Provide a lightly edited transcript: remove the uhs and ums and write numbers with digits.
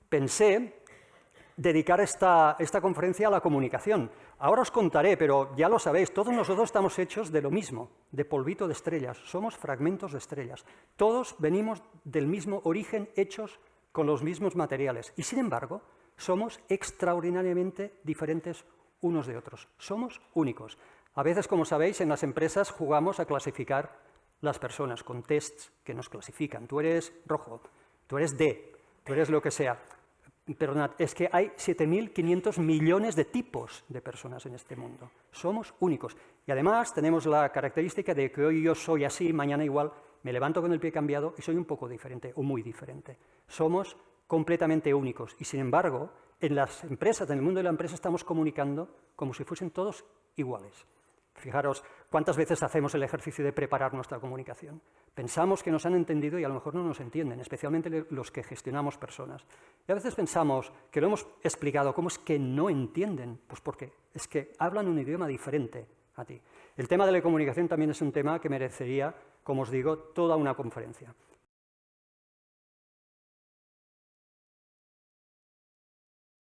pensé dedicar esta conferencia a la comunicación. Ahora os contaré, pero ya lo sabéis, todos nosotros estamos hechos de lo mismo, de polvito de estrellas, somos fragmentos de estrellas. Todos venimos del mismo origen, hechos con los mismos materiales. Y sin embargo, somos extraordinariamente diferentes unos de otros. Somos únicos. A veces, como sabéis, en las empresas jugamos a clasificar las personas con tests que nos clasifican. Tú eres rojo, tú eres D, tú eres lo que sea. Perdonad, es que hay 7.500 millones de tipos de personas en este mundo. Somos únicos. Y además tenemos la característica de que hoy yo soy así, mañana igual, me levanto con el pie cambiado y soy un poco diferente o muy diferente. Somos completamente únicos. Y sin embargo, en las empresas, en el mundo de la empresa, estamos comunicando como si fuesen todos iguales. Fijaros cuántas veces hacemos el ejercicio de preparar nuestra comunicación. Pensamos que nos han entendido y a lo mejor no nos entienden, especialmente los que gestionamos personas. Y a veces pensamos que lo hemos explicado, ¿cómo es que no entienden? Pues porque es que hablan un idioma diferente a ti. El tema de la comunicación también es un tema que merecería, como os digo, toda una conferencia.